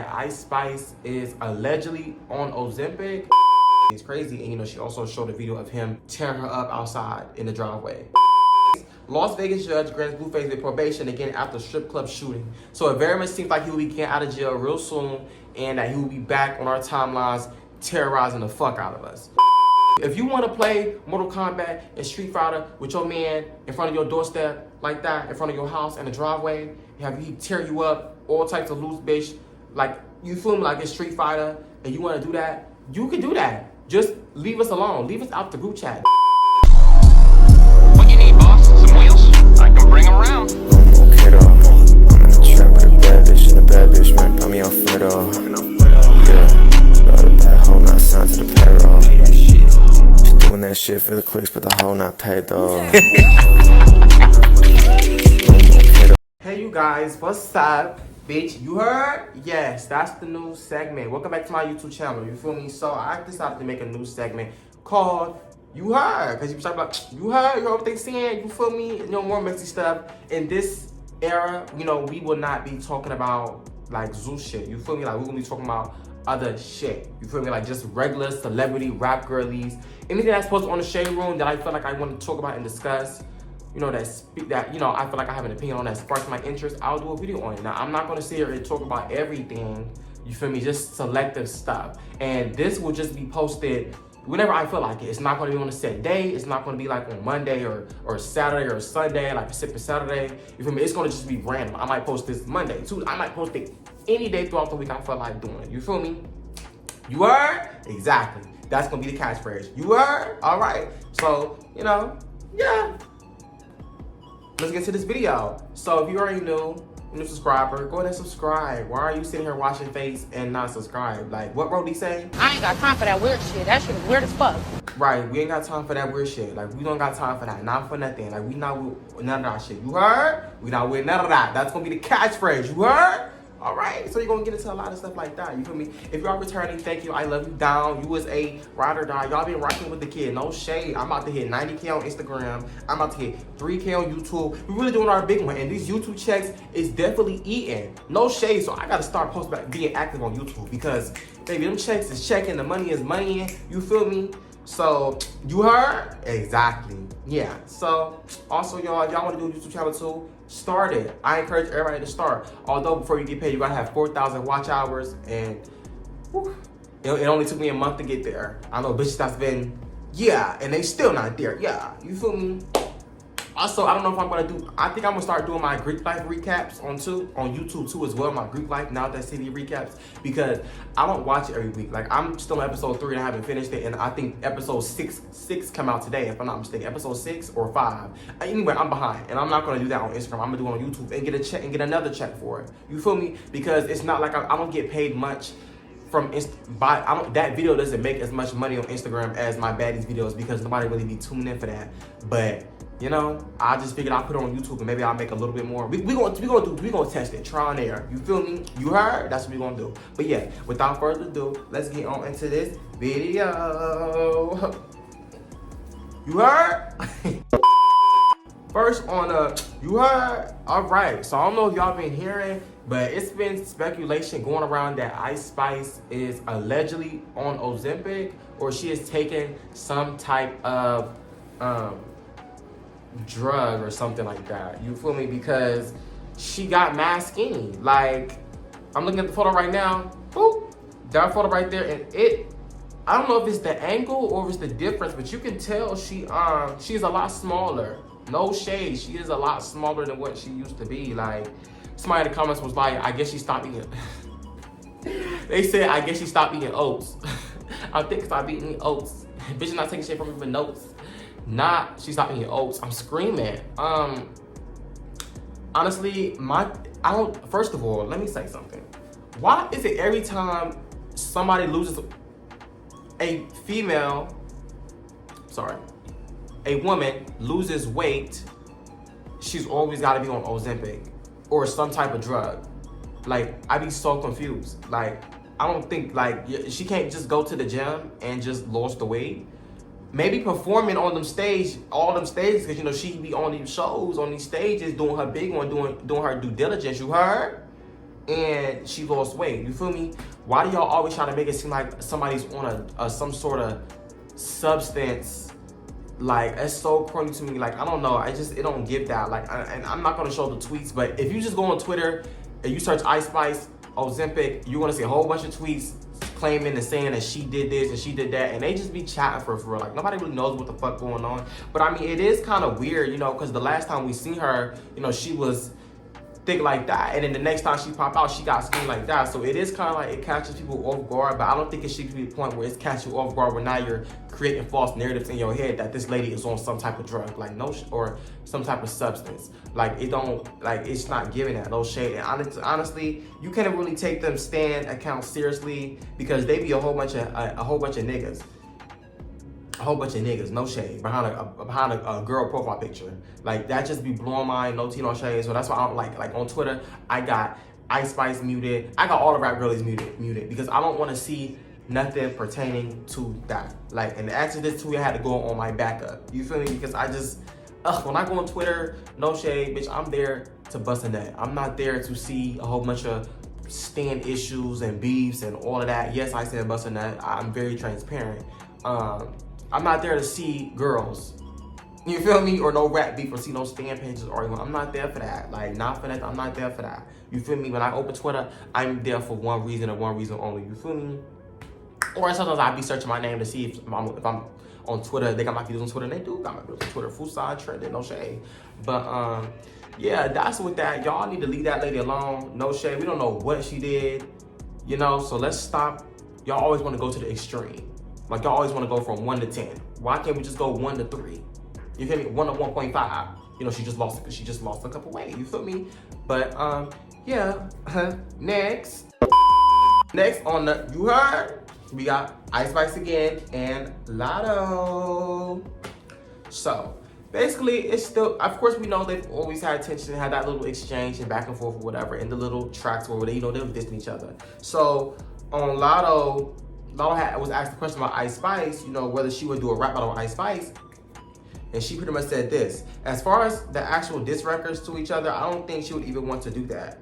Ice Spice is allegedly on Ozempic. It's crazy, and she also showed a video of him tearing her up outside in the driveway. Las Vegas judge grants Blueface with probation again after strip club shooting. So it very much seems like he will be getting out of jail real soon, and that he will be back on our timelines terrorizing the fuck out of us. If you want to play Mortal Kombat and Street Fighter with your man in front of your doorstep like that, in front of your house in the driveway, have he tear you up, all types of loose bitch, like you feel me, like it's Street Fighter, and you want to do that, you can do that. Just leave us alone. Leave us out the group chat. What you need, boss? Some wheels? I can bring them around. I'm okay though. I'm in the trap with a bad bitch, and the bad bitch might put me on foot though. Yeah, that hoe not signed to the payroll. She doing that shit for the clicks, but the hoe not paid though. Hey you guys, what's up? Bitch, you heard? Yes, that's the new segment. Welcome back to my YouTube channel, you feel me? So I decided to make a new segment called You Heard. Because you talk about, you heard, you know what they saying, you feel me? More messy stuff. In this era, we will not be talking about like zoo shit, you feel me? Like we're gonna be talking about other shit, you feel me? Like just regular celebrity rap girlies. Anything that's posted on the Shade Room that I feel like I want to talk about and discuss. I feel like I have an opinion on that sparks my interest, I'll do a video on it. Now, I'm not going to sit here and talk about everything, you feel me, just selective stuff. And this will just be posted whenever I feel like it. It's not going to be on a set day. It's not going to be like on Monday or Saturday or Sunday, like Pacific Saturday, you feel me? It's going to just be random. I might post this Monday, Tuesday. I might post it any day throughout the week I feel like doing it, you feel me? You heard? Exactly. That's going to be the catchphrase. You heard? All right. So, yeah. Let's get to this video. So if you already new subscriber, go ahead and subscribe. Why are you sitting here watching face and not subscribe? Like, what Brody say? I ain't got time for that weird shit. That shit is weird as fuck. Right, we ain't got time for that weird shit. Like, we don't got time for that. Not for nothing. Like, we not with none of that shit. You heard? We not with none of that. That's gonna be the catchphrase. You heard? All right, so you're gonna get into a lot of stuff like that, you feel me? If you are returning, thank you, I love you down. You was a ride or die. Y'all been rocking with the kid, no shade. I'm about to hit 90K on Instagram. I'm about to hit 3K on YouTube. We're really doing our big one, and these YouTube checks is definitely eating. No shade, so I gotta start posting back, being active on YouTube, because baby, them checks is checking, the money is money, you feel me? So, you heard? Exactly. Yeah. So, also, y'all want to do a YouTube channel too? Start it. I encourage everybody to start. Although, before you get paid, you gotta have 4,000 watch hours, and whew, it only took me a month to get there. I know bitches that's been, and they still not there. Yeah. You feel me? Also, I don't know if I'm gonna do, I think I'm gonna start doing my Greek life recaps on YouTube too as well, my Greek life Now That City recaps, because I don't watch it every week. Like, I'm still on episode 3 and I haven't finished it, and I think episode 6 come out today, if I'm not mistaken, episode 6 or 5. Anyway, I'm behind, and I'm not gonna do that on Instagram. I'm gonna do it on YouTube and get a check and get another check for it. You feel me? Because it's not like I don't get paid much from that video doesn't make as much money on Instagram as my baddies videos, because nobody really be tuning in for that. But I just figured I'll put it on YouTube and maybe I'll make a little bit more. We gonna test it, trial and error. You feel me? You heard? That's what we gonna do. But yeah, without further ado, let's get on into this video. You heard? First on you heard? All right. So I don't know if y'all been hearing, but it's been speculation going around that Ice Spice is allegedly on Ozempic, or she is taking some type of drug or something like that, you feel me? Because she got mad skinny. Like, I'm looking at the photo right now. Boop, that photo right there, and I don't know if it's the angle or if it's the difference, but you can tell she's a lot smaller. No shade, she is a lot smaller than what she used to be. Like, somebody in the comments was like, I guess she stopped eating they said, I guess she stopped eating oats. I think stop eating oats. Bitch, not taking shit from me for notes. She stopped eating oats. I'm screaming. Honestly, first of all, let me say something. Why is it every time somebody loses a woman loses weight, she's always gotta be on Ozempic or some type of drug? Like, I be so confused. Like, I don't think, like, she can't just go to the gym and just lose the weight. Maybe performing on all them stages, because she be on these shows, on these stages, doing her big one, doing her due diligence. You heard? and she lost weight. You feel me? Why do y'all always try to make it seem like somebody's on a some sort of substance? Like, it's so corny to me. Like, I don't know. It don't give that. Like, and I'm not gonna show the tweets, but if you just go on Twitter and you search Ice Spice Ozempic, you're gonna see a whole bunch of tweets claiming and saying that she did this and she did that, and they just be chatting for real. Like, nobody really knows what the fuck going on. But I mean, it is kind of weird, you know, because the last time we seen her, you know, she was thick like that, and then the next time she pop out, she got skinny like that. So it is kind of like it catches people off guard, but I don't think it should be the point where it's catching you off guard where now you're creating false narratives in your head that this lady is on some type of drug, like or some type of substance. Like, it don't, like, it's not giving that no shade. And honestly, you can't really take them stand accounts seriously because they be a whole bunch of niggas. A whole bunch of niggas, no shade, behind a girl profile picture. Like, that just be blowing my no tea, no shade. So that's why I don't like on Twitter, I got Ice Spice muted. I got all the rap girlies muted because I don't want to see nothing pertaining to that. Like, and after this tweet, I had to go on my backup. You feel me? Because I just, when I go on Twitter, no shade, bitch, I'm there to bust a nut. I'm not there to see a whole bunch of stand issues and beefs and all of that. Yes, I said bust a nut. I'm very transparent. I'm not there to see girls, you feel me, or no rap beef or see no stand pages arguing. I'm not there for that. Like, not for that. I'm not there for that. You feel me? When I open Twitter, I'm there for one reason and one reason only. You feel me? Or sometimes I be searching my name to see if I'm on Twitter. They got my videos on Twitter, and they do got my videos on Twitter. Fuysonn trending, no shade. But yeah, that's with that. Y'all need to leave that lady alone. No shade. We don't know what she did, you know. So let's stop. Y'all always want to go to the extreme. Like, y'all always want to go from 1 to 10. Why can't we just go 1 to 3? You feel me? 1 to 1.5. You know, she just lost a couple weight. You feel me? But yeah. Next on the YhuHurd, we got Ice Spice again and Latto. So basically, it's still, of course, we know they've always had tension, had that little exchange and back and forth or whatever in the little tracks where they, you know, they were dissing each other. So on Latto was asked the question about Ice Spice, you know, whether she would do a rap battle with Ice Spice. And she pretty much said this: as far as the actual diss records to each other, I don't think she would even want to do that.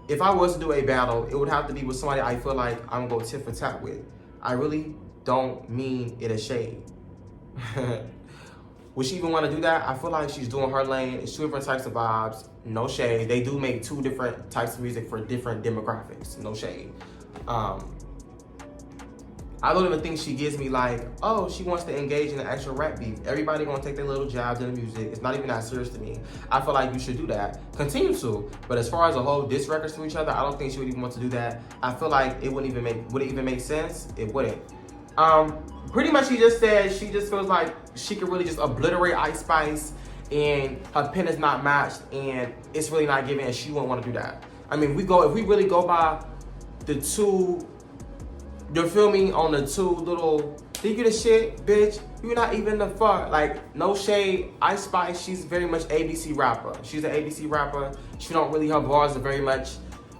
If I was to do a battle, it would have to be with somebody I feel like I'm gonna go tit for tat with. I really don't mean it a shade. Would she even want to do that? I feel like she's doing her lane. It's two different types of vibes. No shade. They do make two different types of music for different demographics. No shade. I don't even think she gives me like, oh, she wants to engage in an actual rap beef. Everybody gonna take their little jabs in the music. It's not even that serious to me. I feel like you should do that. Continue to. But as far as a whole diss records to each other, I don't think she would even want to do that. I feel like it wouldn't even make sense? It wouldn't. Pretty much she just said she just feels like she could really just obliterate Ice Spice and her pen is not matched and it's really not giving and she wouldn't want to do that. I mean, if we really go by the two, you feel me, on the two little, think you the shit, bitch, you're not even the fuck. Like, no shade, Ice Spice, she's very much ABC rapper. She's an ABC rapper. She don't really, her bars are very much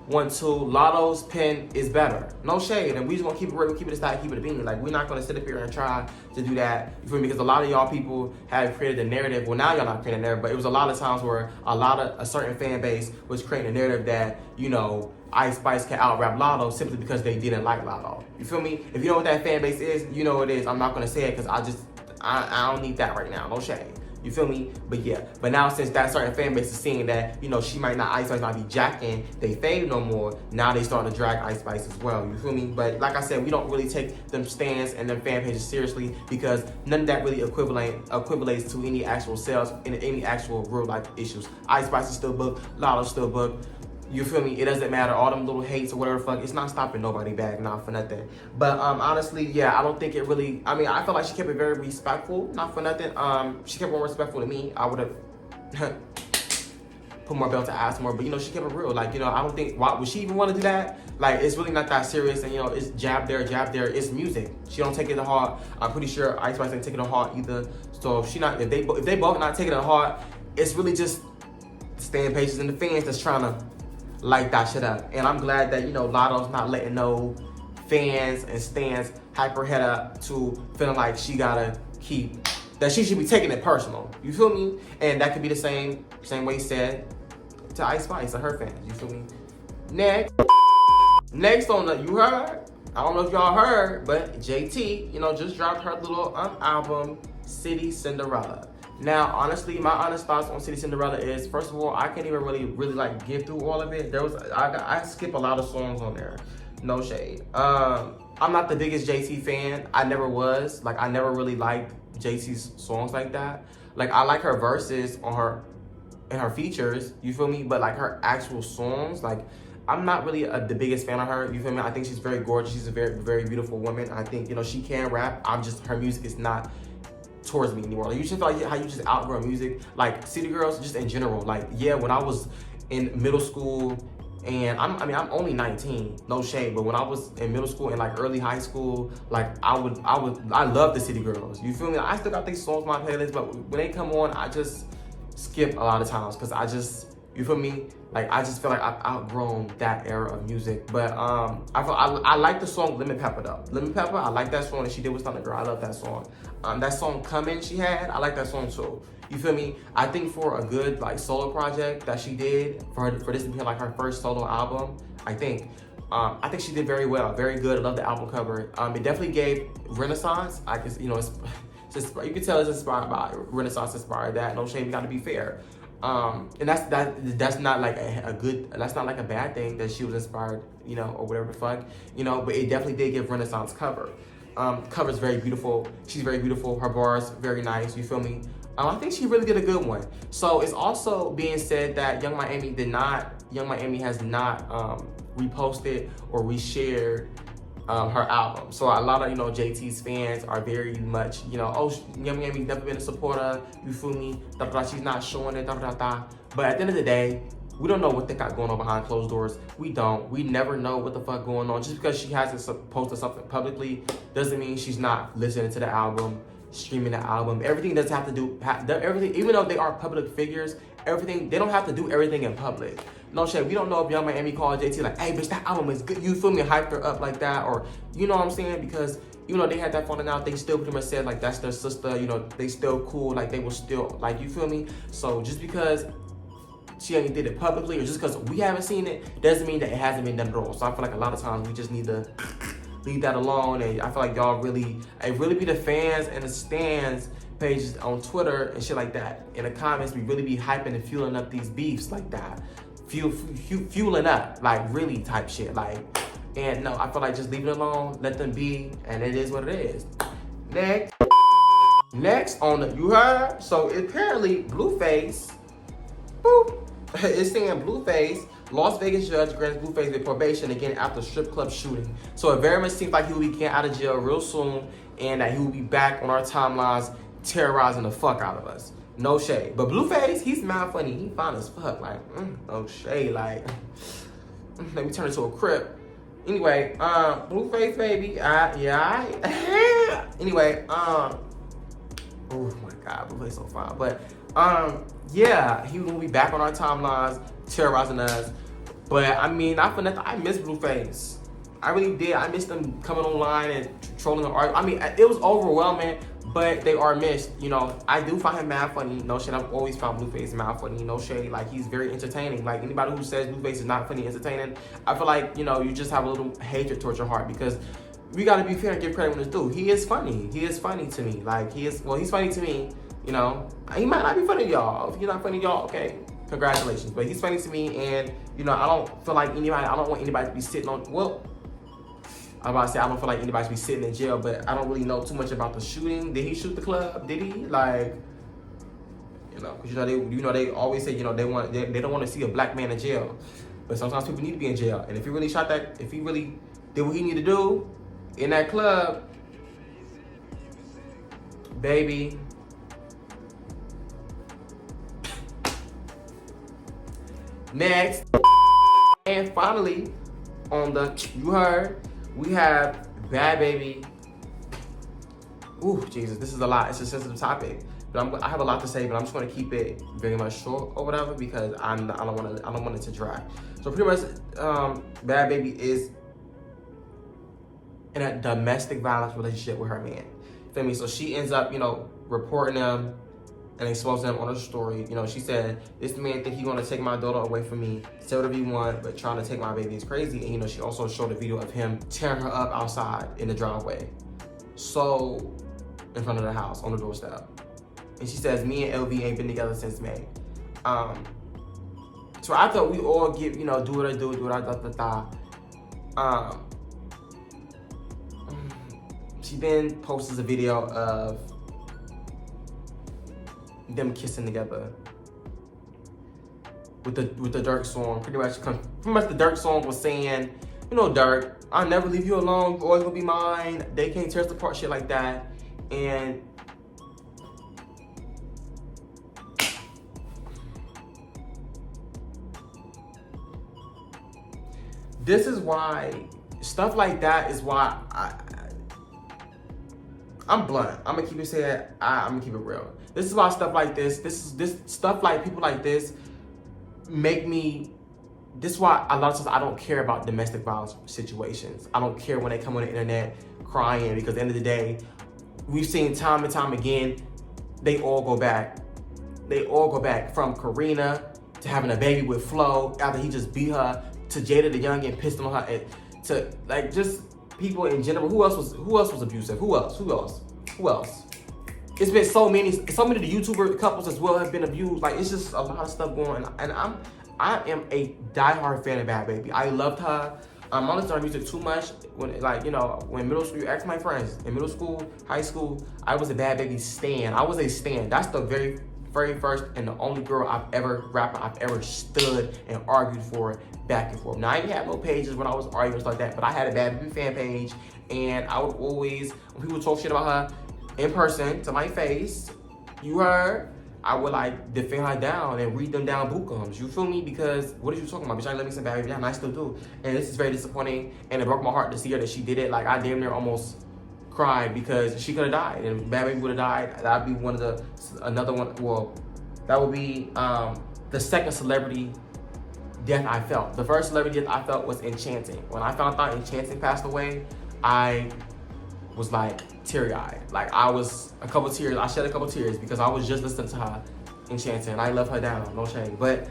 1-2. Latto's pen is better. No shade, and we just gonna keep it real, keep it a style, keep it a bean. Like, we're not gonna sit up here and try to do that, you feel me? Because a lot of y'all people have created a narrative, well now y'all not creating a narrative, but it was a lot of times where a certain fan base was creating a narrative that, you know, Ice Spice can out-rap Latto simply because they didn't like Latto. You feel me? If you know what that fan base is, you know what it is. I'm not gonna say it because I don't need that right now. No shade. You feel me? But yeah. But now since that certain fan base is seeing that, you know, she might not, Ice Spice might be jacking they fave no more, now they starting to drag Ice Spice as well. You feel me? But like I said, we don't really take them stands and them fan pages seriously because none of that really equivalates to any actual sales and any actual real life issues. Ice Spice is still booked, Latto's still booked. You feel me? It doesn't matter. All them little hates or whatever fuck, it's not stopping nobody back, not for nothing. But honestly, yeah, I don't think it really, I mean, I feel like she kept it very respectful, not for nothing. She kept it more respectful to me. I would have put more belt to ass more, but you know, she kept it real. Like, you know, I don't think, why would she even want to do that? Like, it's really not that serious, and you know, it's jab there, it's music. She don't take it to heart. I'm pretty sure Ice Spice ain't taking it to heart either. So if they both not taking it to heart, it's really just staying patience in the fans that's trying to light that shit up. And I'm glad that, you know, Latto's not letting no fans and stans hype her head up to feeling like she gotta keep, that she should be taking it personal. You feel me? And that could be the same way said to Ice Spice and her fans. You feel me? Next on the YhuHurd, I don't know if y'all heard, but JT, just dropped her little album, City Cinderella. Now, honestly, my honest thoughts on City Cinderella is, first of all, I can't even really like get through all of it. I skip a lot of songs on there. No shade. I'm not the biggest JT fan. I never was. Like, I never really liked JT's songs like that. Like, I like her verses in her features, you feel me? But like her actual songs, like, I'm not really the biggest fan of her, you feel me? I think she's very gorgeous. She's a very, very beautiful woman. I think, she can rap. Her music is not towards me anymore. Like, you just feel like how you just outgrow music. Like, city girls, just in general. Like, yeah, when I was in middle school, and I'm only 19, no shade, but when I was in middle school and like early high school, like I love the city girls. You feel me? I still got these songs on my playlist, but when they come on, I just skip a lot of times because you feel me? Like, I just feel like I've outgrown that era of music. But I like the song Lemon Pepper though. Lemon Pepper, I like that song that she did with Thunder Girl. I love that song. That song Coming she had, I like that song too. You feel me? I think for a good like solo project that she did, for this to be like her first solo album, I think she did very well, very good. I love the album cover. It definitely gave Renaissance. I guess you can tell it's inspired by Renaissance. Inspired that. No shame, you got to be fair. And that's not like that's not like a bad thing that she was inspired, or whatever the fuck, but it definitely did give Renaissance cover. Cover's very beautiful. She's very beautiful. Her bars very nice. You feel me? I think she really did a good one. So it's also being said that Young Miami has not reposted or reshared her album. So a lot of JT's fans are very much oh, Young Miami never been a supporter. You feel me? She's not showing it. But at the end of the day, we don't know what they got going on behind closed doors. We don't. We never know what the fuck going on. Just because she hasn't posted something publicly doesn't mean she's not listening to the album, streaming the album. Everything doesn't have to do everything. Even though they are public figures, they don't have to do everything in public. No shit. We don't know if Young Miami called JT like, hey, bitch, that album is good. You feel me? Hyped her up like that, or you know what I'm saying? Because they had that falling out, they still pretty much said like that's their sister. They still cool. Like they were still like, you feel me? So just because she only did it publicly, or just because we haven't seen it, doesn't mean that it hasn't been done at all. So I feel like a lot of times we just need to leave that alone. And I feel like y'all really be the fans and the stands pages on Twitter and shit like that. In the comments, we really be hyping and fueling up these beefs like that. Fueling up, like really type shit. Like, and no, I feel like just leave it alone, let them be, and it is what it is. Next on the YhuHurd, so apparently Blueface, it's saying Blueface, Las Vegas judge grants Blueface with probation again after strip club shooting. So it very much seems like he will be getting out of jail real soon, and that he will be back on our timelines terrorizing the fuck out of us. No shade. But Blueface, he's mad funny. He fine as fuck. Like, no shade. Like, let me turn into a crip. Anyway, Blueface, baby. Yeah. Anyway, oh my God, Blueface so fine. But, yeah, he will be back on our timelines, terrorizing us. But, not for nothing, I miss Blueface. I really did. I missed them coming online and trolling the art. It was overwhelming. But they are missed, I do find him mad funny. No shade, I've always found Blueface mad funny. No shade, like he's very entertaining. Like anybody who says Blueface is not funny, entertaining, I feel like, you just have a little hatred towards your heart, because we gotta be fair and give credit when it's due. He is funny. He is funny to me. Like he's funny to me, He might not be funny to y'all. If he's not funny to y'all, okay, congratulations. But he's funny to me, and, I don't feel like I don't want anybody to be sitting on, I'm about to say I don't feel like anybody should be sitting in jail, but I don't really know too much about the shooting. Did he shoot the club? Did he? Like, because they always say, they don't want to see a black man in jail, but sometimes people need to be in jail. And if he really if he really did what he needed to do in that club, baby. Next, and finally, on the YhuHurd, we have BHAD BHABIE. Ooh, Jesus, this is a lot. It's a sensitive topic, but I have a lot to say. But I'm just going to keep it very much short or whatever, because I don't want it to drag. So pretty much, BHAD BHABIE is in a domestic violence relationship with her man. Feel me? So she ends up, reporting him and exposed them on her story. You know, she said, this man think he gonna take my daughter away from me, say whatever he want, but trying to take my baby is crazy. And you know, she also showed a video of him tearing her up outside in the driveway. So, in front of the house, on the doorstep. And she says, me and LV ain't been together since May. So I thought we all give, you know, do what I do what I da. She then posts a video of them kissing together with the Dirk song. Pretty much the Dirk song was saying, you know, Dirk, I'll never leave you alone, you're always gonna be mine. They can't tear us apart, shit like that. And this is why, stuff like that is why I'm blunt. I'm gonna keep it said, I'm gonna keep it real. This is why stuff like this stuff like people like this make me, this is why a lot of times I don't care about domestic violence situations. I don't care when they come on the internet crying, because at the end of the day, we've seen time and time again, they all go back. They all go back, from Karina to having a baby with Flo after he just beat her, to Jada the Young and pissed on her, and to like just people in general. Who else was abusive? Who else? It's been so many of the YouTuber couples as well have been abused. Like, it's just a lot of stuff going on. And I am a diehard fan of Bhad Bhabie. I loved her. I listened to her music too much. When, like, you know, when middle school, you ask my friends, in middle school, high school, I was a Bhad Bhabie stan. I was a stan. That's the very first and the only girl I've ever stood and argued for back and forth. Now, I didn't have no pages when I was arguing stuff like that, but I had a Bhad Bhabie fan page, and I would always, when people talk shit about her in person to my face, YhuHurd, I would like defend her down and read them down boot gums. You feel me? Because what are you talking about? Bitch, I let me some Bhad Bhabie down, and I still do. And this is very disappointing, and it broke my heart to see her that she did it. Like, I damn near almost cried, because she could have died, and if Bhad Bhabie would have died, that'd be another one. Well, that would be the second celebrity death I felt. The first celebrity death I felt was Enchanting. When I found out Enchanting passed away, I was like teary-eyed. Like, I was I shed a couple tears, because I was just listening to her, Enchanting. I love her down, no shame. But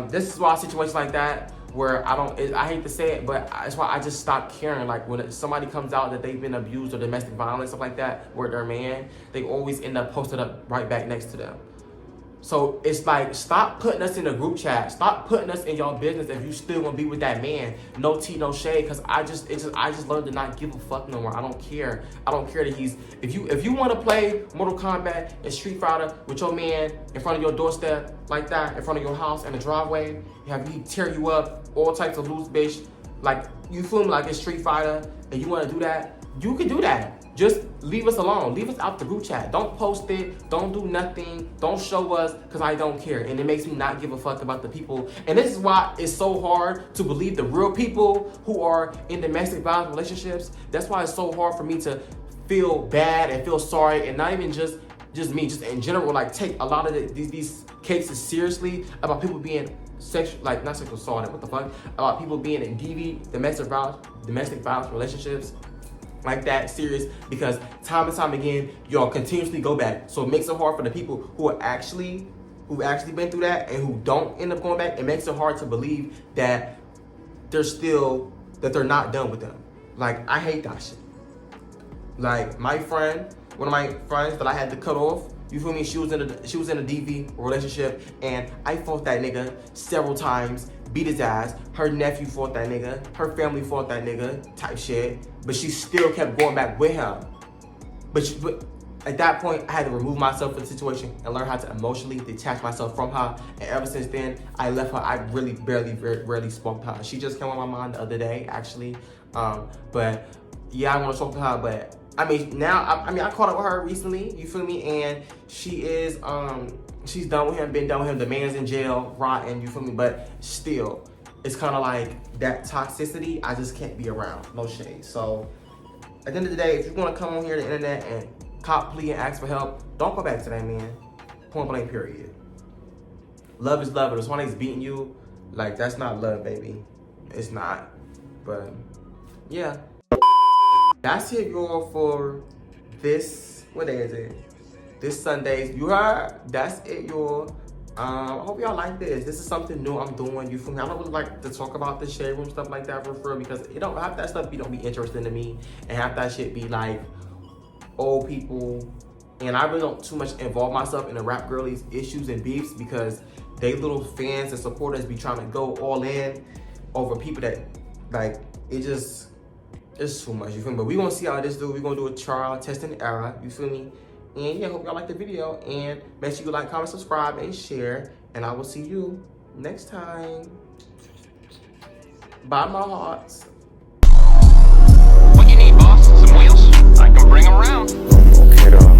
this is why situations like that, where I hate to say it, but that's why I just stopped caring. Like, when somebody comes out that they've been abused or domestic violence, stuff like that, where their man, they always end up posted up right back next to them. So it's like, stop putting us in a group chat. Stop putting us in y'all business if you still want to be with that man. No tea, no shade, because I just learned to not give a fuck no more. I don't care. I don't care that he's, if you want to play Mortal Kombat and Street Fighter with your man in front of your doorstep like that, in front of your house in the driveway, have he tear you up, all types of loose bitch, like, you feel me, like it's Street Fighter, and you want to do that, you can do that. Just leave us alone. Leave us out the group chat. Don't post it. Don't do nothing. Don't show us, because I don't care. And it makes me not give a fuck about the people. And this is why it's so hard to believe the real people who are in domestic violence relationships. That's why it's so hard for me to feel bad and feel sorry, and not even just me, just in general, like, take a lot of these cases seriously about people being not sexual assaulted, what the fuck? About people being in DV, domestic violence relationships, like that, serious, because time and time again, y'all continuously go back. So it makes it hard for the people who've actually been through that and who don't end up going back. It makes it hard to believe that they're not done with them. Like, I hate that shit. Like, my friend, one of my friends that I had to cut off, you feel me? She was in a DV relationship, and I fought that nigga several times, beat his ass. Her nephew fought that nigga. Her family fought that nigga, type shit. But she still kept going back with him. But at that point, I had to remove myself from the situation and learn how to emotionally detach myself from her. And ever since then, I left her. I really rarely spoke to her. She just came on my mind the other day, actually. But yeah, I want to talk to her. But I mean, I caught up with her recently. You feel me? And she is she's done with him, been done with him. The man's in jail, rotten. You feel me? But still, it's kind of like that toxicity I just can't be around. No shade. So at the end of the day, if you're gonna come on here to the internet and cop plea and ask for help, don't go back to that man. Point blank, period. Love is love. But if somebody's beating you, like, that's not love, baby. It's not. But yeah. That's it, y'all, for this. What day is it? this Sundays. You heard? That's it, y'all. I hope y'all like this. This is something new I'm doing. You feel me? I don't really like to talk about the shade room stuff like that for real, because it don't half that stuff don't be interesting to me, and half that shit be like old people. And I really don't too much involve myself in the rap girlies issues and beefs, because they little fans and supporters be trying to go all in over people that like it's too much. You feel me? But we gonna see how this do. We gonna do a trial, test and error. You feel me? And yeah, hope y'all like the video, and make sure you like, comment, subscribe, and share. And I will see you next time. Bye, my hearts. What you need, boss? Some wheels? I can bring them around. Okay though, I'm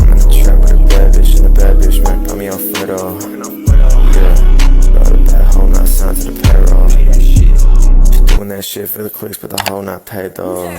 in the trap with a bad bitch, and a bad bitch might put me on foot off. Yeah, got a bad hoe not signed to the payroll. Just doing that shit for the clicks, but the hoe not paid though.